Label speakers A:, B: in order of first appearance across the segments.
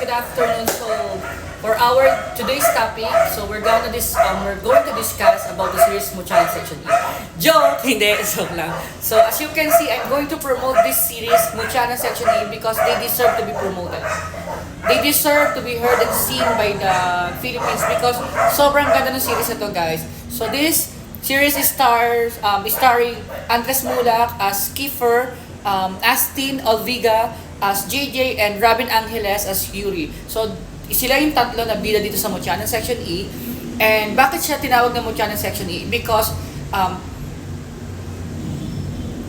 A: good afternoon. So, for our today's topic, so we're going to discuss about the series Muchanan Section E. Joke! Hindi, joke lang. So, as you can see, I'm going to promote this series Muchanan Section E because they deserve to be promoted. They deserve to be heard and seen by the Philippines because sobrang ganda ng series ito, guys. So, this series is starring Andres Mulak as Kiefer, Astin Olviga as JJ, and Robin Angeles as Yuri. So, sila yung tatlo na bida dito sa Muchanan Section E. And bakit siya tinawag na Muchanan Section E? Because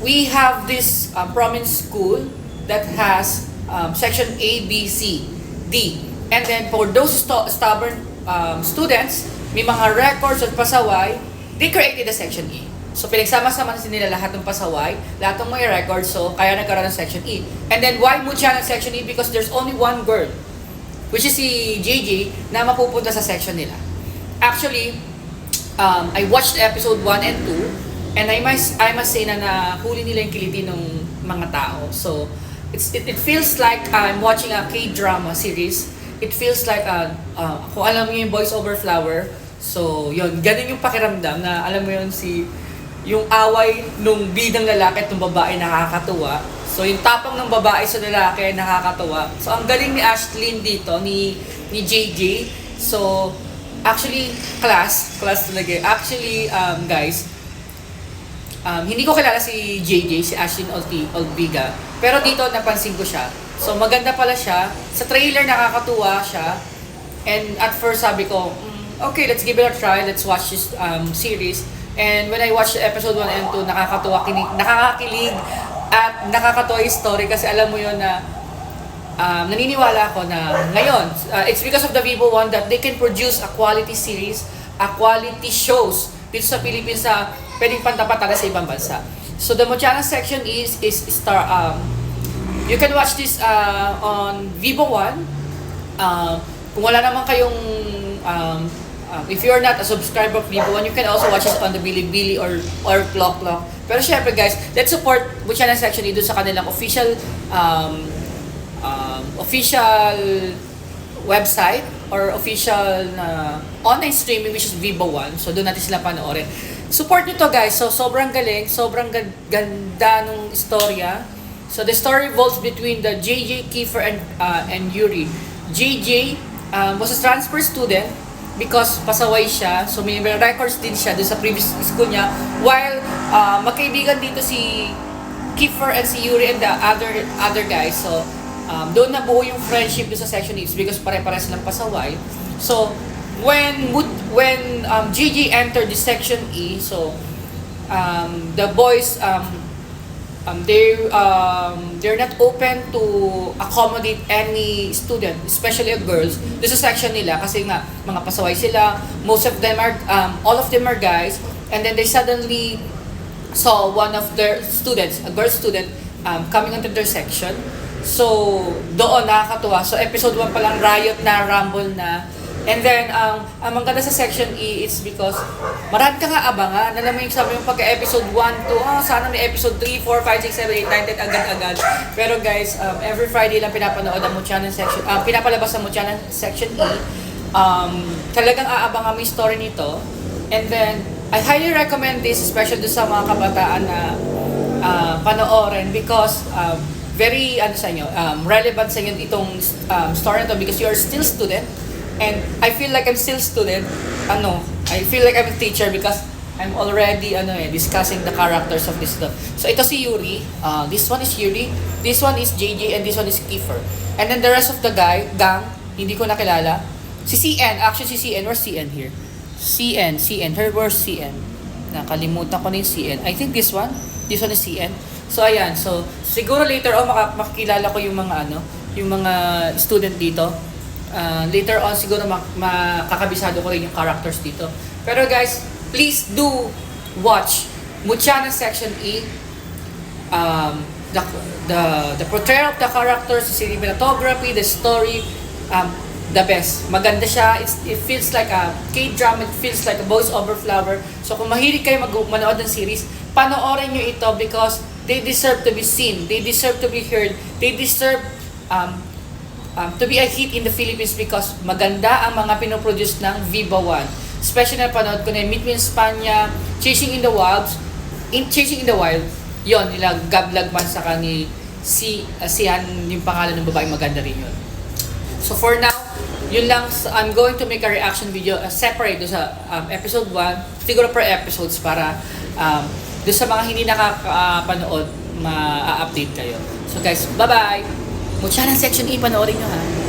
A: we have this province school that has Section A, B, C, D. And then for those stubborn students, may mga records at pasaway, they created a Section E. So, pinagsama-sama nila lahat ng pasaway, lahat ng may records, so kaya nagkaroon ng Section E. And then, why Muchanan Section E? Because there's only one girl, which is si JJ, na mapupunta sa section nila. Actually, I watched episode 1 and 2, and I must say na nahuli nila yung kiliti ng mga tao. So, it feels like I'm watching a K-drama series. It feels like, kung alam mo yung Boys Over Flower, so, yun, ganun yung pakiramdam na, alam mo yun, yung away nung bidang lalaki at nung babae nakakatuwa. So, yung tapang ng babae sa lalaki nakakatuwa. So, ang galing ni Ashlyn dito, ni JJ. So, actually, class talaga. Actually, guys, hindi ko kilala si JJ, si Ashlyn Olviga. Pero dito, napansin ko siya. So, maganda pala siya. Sa trailer, nakakatuwa siya. And at first, sabi ko, okay, let's give it a try. Let's watch this series. And when I watched episode 1 and 2, nakakakilig at nakakatuwa yung story kasi alam mo yun na naniniwala ako na ngayon, it's because of the Vivo One that they can produce a quality series, a quality shows dito sa Philippines sa pwedeng pantapatala sa ibang bansa. So the Muchanan Section is you can watch this on Vivo One. Kung wala naman kayong if you're not a subscriber of Vivo One, you can also watch it on the Bilibili or Clock. Pero syempre guys, let's support Muchanan Section E doon sa kanilang official website or official online streaming, which is Vivo One. So doon natin sila panoorin. Support nyo to, guys. So sobrang galing, sobrang ganda nung istorya. So the story revolves between the JJ, Kiefer, and Yuri. JJ was a transfer student because pasaway siya, so may records din siya doon sa previous school niya, while magkaibigan dito si Kiefer and si Yuri and the other guys. So doon nabuo yung friendship doon sa Section E because pare-pare silang pasaway. So when JJ entered the Section E, so the boys they're not open to accommodate any student, especially girls, doon sa section nila kasi nga mga pasaway sila. Most of them are all of them are guys, and then they suddenly saw one of their students, a girl student, coming into their section. So doon nakakatuwa. So episode 1 pa lang, riot na, rumble na. And then, ang maganda sa Section E is because marami ka nga abangan. Alam mo yung sabi yung pagka-episode 1, 2, sana may episode 3, 4, 5, 6, 7, 8, 9, 10, agad-agad. Pero guys, every Friday lang pinapanood ang Muchanan Section, pinapalabas ang Muchanan Section E. Talagang aabangan mo yung story nito. And then, I highly recommend this, especially do sa mga kabataan na panoorin because very, relevant sa inyo itong story na to because you are still student. And I feel like I'm still student. I feel like I'm a teacher because I'm already discussing the characters of this stuff. So ito si Yuri. This one is Yuri. This one is JJ and this one is Kiefer. And then the rest of the gang, hindi ko nakilala. Si CN, actually si CN, where's CN here? CN, where's CN? Nakalimutan ko na yung CN. I think this one is CN. So ayan, so siguro later on makikilala ko yung mga student dito. Later on siguro makakabisado ko rin yung characters dito. Pero guys, please do watch Muchanan Section E. The portrayal of the characters, the cinematography, the story, the best. Maganda siya. It feels like a K-drama. It feels like a Boys Over Flower. So kung mahilig kayo manood ng series, panoorin nyo ito because they deserve to be seen. They deserve to be heard. They deserve to be a hit in the Philippines because maganda ang mga pinoproduce ng Viva One. Especially na panood ko na yung Meet Me in Spanya, Chasing in the Wild, yon nila Gab Lagman sa ni Sian, yung pangalan ng babae, maganda rin yun. So for now, yun lang, I'm going to make a reaction video separate do sa episode 1, siguro per episodes para do sa mga hindi nakakapanood, ma-update kayo. So guys, bye-bye! Mutya ng Section E, panoorin nyo ha.